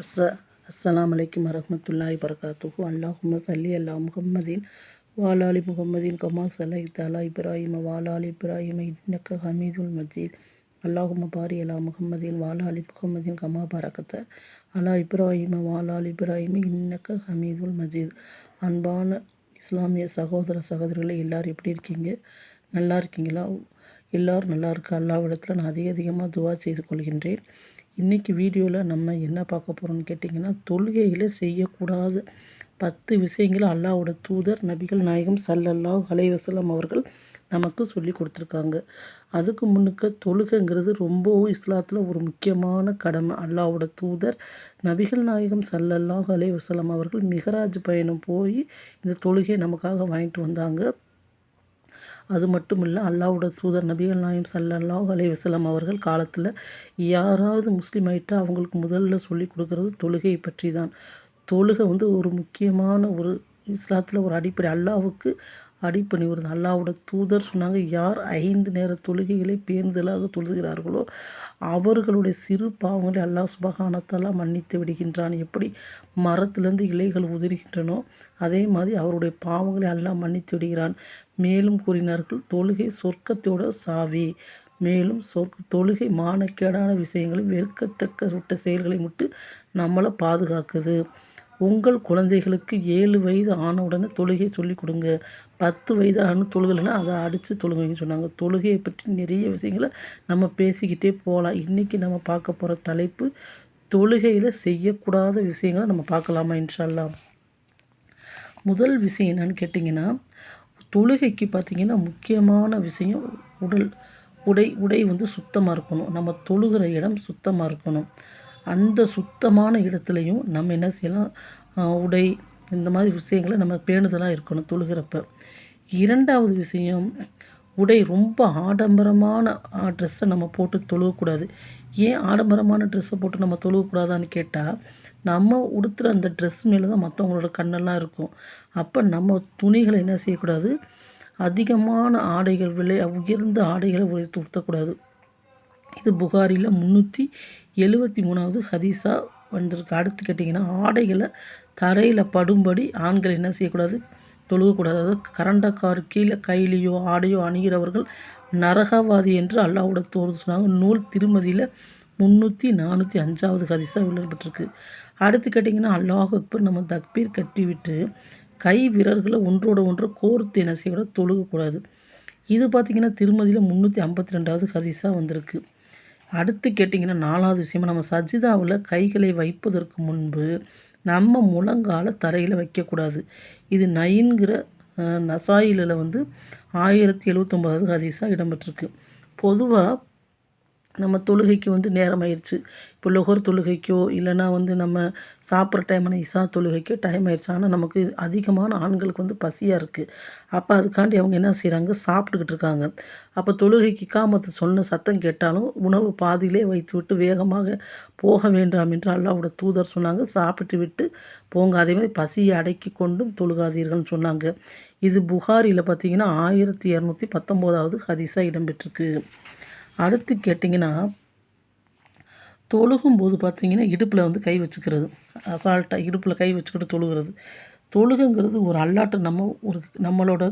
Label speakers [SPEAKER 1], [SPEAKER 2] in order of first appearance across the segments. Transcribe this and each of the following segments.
[SPEAKER 1] அஸ்ஸ அஸ்ஸலாமு அலைக்கும் வரஹ்மத்துல்லாஹி வபரகாத்துஹு. அல்லாஹும்ம ஸல்லி அலா முஹம்மதின் வாலாலி முஹம்மதின் கமா ஸல்லைத அலா இப்ராஹீம வாலாலி இப்ராஹீம இன்னக்க ஹமீதுல் மஜீத். அல்லாஹும்ம பாரி அலா முஹம்மதின் வாலாலி முஹம்மதின் கமா பரக்கத்த அலா இப்ராஹீம வாலாலி இப்ராஹீம இன்னக்க ஹமீதுல் மஜீத். அன்பான இஸ்லாமிய சகோதர சகோதரிகளை எல்லோரும் எப்படி இருக்கீங்க? நல்லா இருக்கீங்களா? எல்லோரும் நல்லா இருக்கா? அல்லாஹ்விடத்தில் நான் அதிகமாக துவா செய்து கொள்கின்றேன். இன்றைக்கி வீடியோவில் நம்ம என்ன பார்க்க போகிறோம்னு கேட்டிங்கன்னா, தொழுகையில் செய்யக்கூடாத 10 விஷயங்களை அல்லாஹ்வோட தூதர் நபிகள் நாயகம் ஸல்லல்லாஹு அலைஹி வஸல்லம் அவர்கள் நமக்கு சொல்லி கொடுத்துருக்காங்க. அதுக்கு முன்னுக்க தொழுகைங்கிறது ரொம்பவும் இஸ்லாத்தில் ஒரு முக்கியமான கடமை. அல்லாஹ்வோட தூதர் நபிகள் நாயகம் ஸல்லல்லாஹு அலைஹி வஸல்லம் அவர்கள் மிஹராஜ் பயணம் போய் இந்த தொழுகையை நமக்காக வாங்கிட்டு வந்தாங்க. அது மட்டும் இல்லை, அல்லாஹ்வோட தூதர் நபிகள் நாயகம் ஸல்லல்லாஹு அலைஹி வஸல்லம் அவர்கள் காலத்தில் யாராவது முஸ்லீம் ஆகிட்டா அவங்களுக்கு முதல்ல சொல்லி கொடுக்குறது தொழுகையை பற்றி தான். தொழுகை ஒரு முக்கியமான ஒரு இஸ்லாத்தில் ஒரு அடிப்படை. அல்லாஹ்வுக்கு அடிப்பணிவுறது. அல்லாஹ்வோட தூதர் சொன்னாங்க, யார் 5 நேர தொழுகைகளை பேணுதலாக தொழுகிறார்களோ அவர்களுடைய சிறு பாவங்களை அல்லாஹ் சுப்ஹானஹு வ தஆலா மன்னித்து விடுகின்றான். எப்படி மரத்திலிருந்து இலைகள் உதிர்கின்றனோ அதே மாதிரி அவருடைய பாவங்களை அல்லாஹ் மன்னித்து விடுகிறான். மேலும் கூறினார்கள், தொழுகை சொர்க்கத்தோட சாவி. மேலும் தொழுகை மானக்கேடான விஷயங்களையும் வெறுக்கத்தக்க சுட்ட செயல்களை விட்டு நம்மளை பாதுகாக்குது. உங்கள் குழந்தைகளுக்கு 7 வயது ஆனவுடனே தொழுகை சொல்லிக் கொடுங்க. 10 வயது ஆன தொழுகலைன்னா அதை அடித்து தொழுகைன்னு சொன்னாங்க. தொழுகையை பற்றி நிறைய விஷயங்களை நம்ம பேசிக்கிட்டே போகலாம். இன்றைக்கி நம்ம பார்க்க போகிற தலைப்பு, தொழுகையில் செய்யக்கூடாத விஷயங்களை நம்ம பார்க்கலாமா இன்ஷா அல்லாஹ். முதல் விஷயம் என்னன்னு கேட்டிங்கன்னா, தொழுகைக்கு பார்த்திங்கன்னா முக்கியமான விஷயம் உடை சுத்தமாக இருக்கணும். நம்ம தொழுகிற இடம் சுத்தமாக இருக்கணும். அந்த சுத்தமான இடத்துலையும் நம்ம என்ன செய்யலாம், உடை இந்த மாதிரி விஷயங்களை நம்ம பேணுதலாக இருக்கணும் தொழுகிறப்ப. இரண்டாவது விஷயம், உடை ரொம்ப ஆடம்பரமான ட்ரெஸ்ஸை நம்ம போட்டு தொழுகக்கூடாது. ஏன் ஆடம்பரமான ட்ரெஸ்ஸை போட்டு நம்ம தொழுகக்கூடாதான்னு கேட்டால், நம்ம உடுத்துகிற அந்த ட்ரெஸ் மேலே தான் மற்றவங்களோட கண்ணெல்லாம் இருக்கும். அப்போ நம்ம துணிகளை என்ன செய்யக்கூடாது, அதிகமான ஆடைகள் உயர்ந்த ஆடைகளை உடுத்தக்கூடாது. இது புகாரியில் 373வது ஹதீஸாக வந்திருக்கு. அடுத்து கேட்டிங்கன்னா, ஆடைகளை தரையில் படும்படி ஆண்கள் என்ன செய்யக்கூடாது, தொழுகக்கூடாது. அதாவது கரண்டக்கார் கீழே கையிலையோ ஆடையோ அணுகிறவர்கள் நரகவாதி என்று அல்லாஹ்வோட தூதர் சொன்னாங்க. நூல் திருமதியில் 345வது ஹதீஸாக விளம்பப்பட்டிருக்கு. அடுத்து கேட்டிங்கன்னா, அல்லாஹ் அக்பர் நம்ம தக்பீர் கட்டிவிட்டு கை விரல்களை ஒன்றோட ஒன்று கோர்த்து என்ன செய்யக்கூடாது, தொழுகக்கூடாது. இது பார்த்திங்கன்னா திருமதியில் 352வது ஹதீஸாக வந்திருக்கு. அடுத்து கேட்டிங்கன்னா, 4வது விஷயமா, நம்ம சஜிதாவில் கைகளை வைப்பதற்கு முன்பு நம்ம முழங்கால தரையில் வைக்கக்கூடாது. இது நயின்கிற நசாயிலில் 1079வது ஹதீஸாக இடம்பெற்றிருக்கு. பொதுவாக நம்ம தொழுகைக்கு நேரம் ஆயிடுச்சு. இப்போ லொஹர் தொழுகைக்கோ இல்லைனா நம்ம சாப்பிட்ற டைமான இஷா தொழுகைக்கோ டைம் ஆயிடுச்சு. ஆனால் நமக்கு அதிகமான ஆண்களுக்கு பசியாக இருக்குது. அப்போ அதுக்காண்டி அவங்க என்ன செய்கிறாங்க, சாப்பிட்டுக்கிட்டு இருக்காங்க. அப்போ தொழுகைக்கு இக்காமத்து சொன்ன சத்தம் கேட்டாலும் உணவு பாதியிலே வைத்து விட்டு வேகமாக போக வேண்டாம் என்று அல்லாஹ்வோட தூதர் சொன்னாங்க. சாப்பிட்டு விட்டு போங்க, அதேமாதிரி பசியை அடக்கி கொண்டும் தொழுகாதீர்கள்னு சொன்னாங்க. இது புகாரியில் பார்த்திங்கன்னா 1219வது ஹதீஸாக இடம்பெற்றிருக்கு. அடுத்து கேட்டிங்கன்னா, தொழுகும்போது பார்த்திங்கன்னா இடுப்பில் கை வச்சுக்கிறது, அசால்ட்டாக இடுப்பில் கை வச்சுக்கிட்டு தொழுகிறது. தொழுகைங்கிறது ஒரு அல்லாட்ட நம்மளோட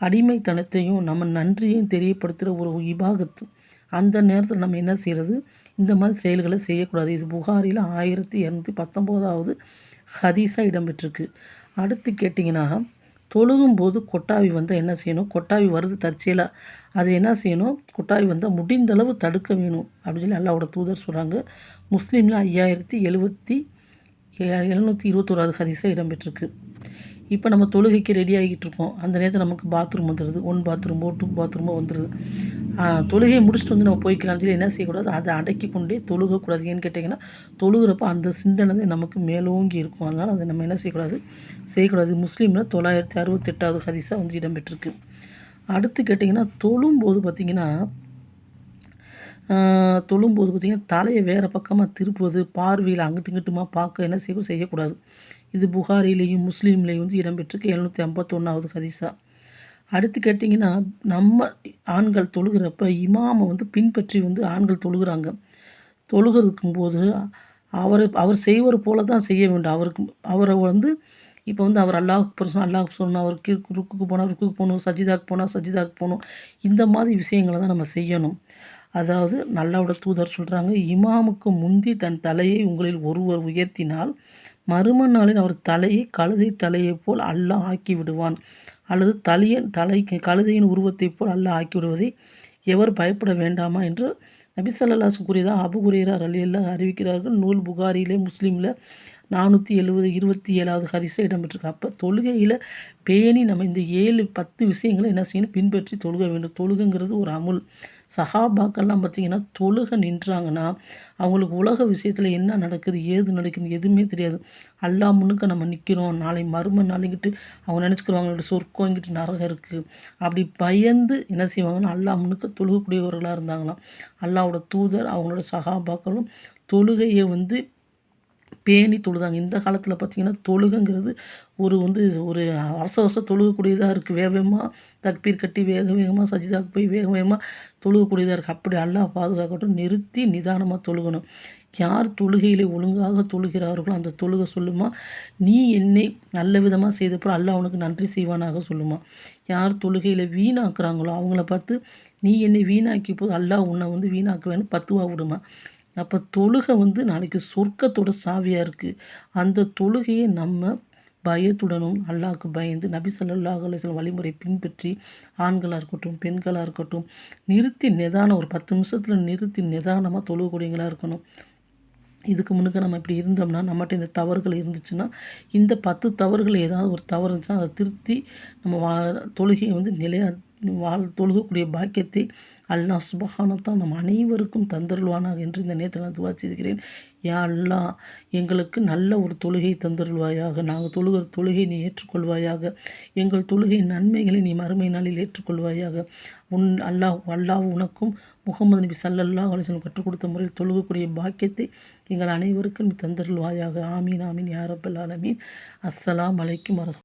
[SPEAKER 1] அடிமைத்தனத்தையும் நம்ம நன்றியையும் தெரியப்படுத்துகிற ஒரு இபாகத்து. அந்த நேரத்தில் நம்ம என்ன செய்கிறது, இந்த மாதிரி செயல்களை செய்யக்கூடாது. இது புகாரியில் 1219வது ஹதீஸாக இடம்பெற்றிருக்கு. அடுத்து கேட்டிங்கன்னா, தொழுகும்போது கொட்டாவி என்ன செய்யணும், கொட்டாவி வருது தற்செயலாக, அதை என்ன செய்யணும், கொட்டாவி முடிந்தளவு தடுக்க வேணும் அப்படின்னு சொல்லி அல்லாஹ்வோட தூதர் சொல்கிறாங்க. முஸ்லீமில் 5721வது ஹதீஸாக இடம்பெற்றிருக்கு. இப்போ நம்ம தொழுகைக்கு ரெடி ஆகிட்டு இருக்கோம். அந்த நேரத்தில் நமக்கு பாத்ரூம் வந்துடுது. 1 பாத்ரூமோ 2 பாத்ரூமோ வந்துடுது. தொழுகையை முடிச்சுட்டு நம்ம போய்க்கலாம்னு சொல்லி என்ன செய்யக்கூடாது, அதை அடக்கி கொண்டே தொழுகக்கூடாது. ஏன்னு கேட்டிங்கன்னா, தொழுகிறப்ப அந்த சிந்தனை நமக்கு மேலோங்கி இருக்கும். அதனால் அதை நம்ம என்ன செய்யக்கூடாது. முஸ்லீமில் 968வது ஹதீஸாக இடம்பெற்றிருக்கு. அடுத்து கேட்டிங்கன்னா, தொழும்போது பார்த்திங்கன்னா தலையை வேறு பக்கமாக திருப்புவது, பார்வையில் அங்கிட்டு இங்கிட்டுமா பார்க்க என்ன செய்யக்கூடாது. இது புகாரிலையும் முஸ்லீம்லேயும் இடம்பெற்றிருக்கு. 751வது ஹதீஸா. அடுத்து கேட்டிங்கன்னா, நம்ம ஆண்கள் தொழுகிறப்ப இமாமை பின்பற்றி ஆண்கள் தொழுகிறாங்க. தொழுகிறதுக்கும் போது அவர் செய்வது போல தான் செய்ய வேண்டும். அவரை வந்து இப்போ வந்து அவர் அல்லாஹ் சொல்லணும், அவருக்கு ருக்குக்கு போனால் ருக்குக்கு போகணும், சஜிதாக்கு போனால் சஜிதாக்கு போகணும். இந்த மாதிரி விஷயங்கள தான் நம்ம செய்யணும். அதாவது அல்லாஹ்வுடைய தூதர் சொல்கிறாங்க, இமாமுக்கு முந்தி தன் தலையை உங்களில் ஒருவர் உயர்த்தினால் மறும நாளில் அவர் தலையை கழுதை தலையைப் போல் அல்லாஹ் ஆக்கி விடுவான். அல்லது கழுதையின் உருவத்தைப் போல் அல்லாஹ் ஆக்கி விடுவதை எவர் பயப்பட வேண்டாமா என்று நபி ஸல்லல்லாஹு கூறியதாக அபூ ஹுரைரா ரலியல்லாஹு அறிவிக்கிறார்கள். நூல் புகாரியிலே, முஸ்லீமில் 427வது ஹதீஸில் இடம்பெற்றிருக்கு. அப்போ தொழுகையில் பேணி நம்ம இந்த 10 விஷயங்களை என்ன செய்யணும், பின்பற்றி தொழுக வேண்டும். தொழுகைங்கிறது ஒரு அமுல். சஹாபாக்கள்லாம் பார்த்திங்கன்னா தொழுக நின்றாங்கன்னா அவங்களுக்கு உலக விஷயத்தில் என்ன நடக்குது, ஏது நடக்குது எதுவுமே தெரியாது. அல்லாஹ் முன்னுக்க நம்ம நிற்கிறோம், நாளை மறுமை நாளைங்கிட்டு அவங்க நினச்சிக்கிறவங்களோட சொர்க்கம் இங்கிட்டு நரகம் இருக்குது, அப்படி பயந்து என்ன செய்வாங்கன்னா அல்லாஹ் முன்னுக்க தொழுகக்கூடியவர்களாக இருந்தாங்களாம். அல்லாஹ்வோட தூதர் அவங்களோட சஹாபாக்களும் தொழுகையை வந்து பேணி தொழுதாங்க. இந்த காலத்தில் பார்த்திங்கன்னா தொழுகைங்கிறது ஒரு அவசர தொழுகக்கூடியதாக இருக்குது. வேகமாக தக்பீர் கட்டி வேகமாக சஜிதாக்கு போய் வேகமாக தொழுகக்கூடியதாக இருக்குது. அப்படி அல்லாஹ் பாதுகாக்கட்டும். நிறுத்தி நிதானமாக தொழுகணும். யார் தொழுகையில் ஒழுங்காக தொழுகிறார்களோ அந்த தொழுகை சொல்லுமா, நீ என்னை நல்ல விதமாக செய்தப்போ அல்லாஹ் உனக்கு நன்றி செய்வானாக சொல்லுமா. யார் தொழுகையில் வீணாக்குறாங்களோ அவங்கள பார்த்து நீ என்னை வீணாக்கி போது அல்லாஹ் உன்னை வந்து வீணாக்குவேன்னு பத்துவா விடுமா. அப்போ தொழுகை வந்து நாளைக்கு சொர்க்கத்தோட சாவியாக இருக்குது. அந்த தொழுகையை நம்ம பயத்துடனும் அல்லாஹ்வுக்கு பயந்து நபி ஸல்லல்லாஹு அலைஹி வஸல்லம் வழிமுறை பின்பற்றி ஆண்களாக இருக்கட்டும் பெண்களாக இருக்கட்டும் நிறுத்தி நிதானம் ஒரு 10 நிமிஷத்தில் நிறுத்தி நிதானமாக தொழுகக்கூடியவங்களாக இருக்கணும். இதுக்கு முன்னுக்கு நம்ம இப்படி இருந்தோம்னா நம்மகிட்ட இந்த தவறுகள் இருந்துச்சுன்னா இந்த 10 தவறுகள் ஏதாவது ஒரு தவறு இருந்துச்சுன்னா அதை திருத்தி நம்ம தொழுகையை வந்து தொழுகக்கூடிய பாக்கியத்தை அல்லாஹ் சுப்ஹானஹு நம்ம அனைவருக்கும் தந்தருள்வானாக என்று இந்த நேரத்தில் நான் துஆ செய்கிறேன். யா அல்லாஹ் எங்களுக்கு நல்ல ஒரு தொழுகை தந்தருள்வாயாக. நாங்கள் தொழுகிற தொழுகை நீ ஏற்றுக்கொள்வாயாக. எங்கள் தொழுகை நன்மைகளை நீ மறுமை நாளில் ஏற்றுக்கொள்வாயாக. அல்லாஹ் உனக்கும் முகமது நபி ஸல்லல்லாஹு அலைஹி வஸல்லம் கற்றுக் கொடுத்த முறையில் தொழுகக்கூடிய பாக்கியத்தை எங்கள் அனைவருக்கும் நீ தந்தருள்வாயாக. ஆமீன் ஆமீன் யா ரப்பல் ஆலமீன். அஸ்ஸலாமு அலைக்கும் வரஹ்மத்துல்லாஹி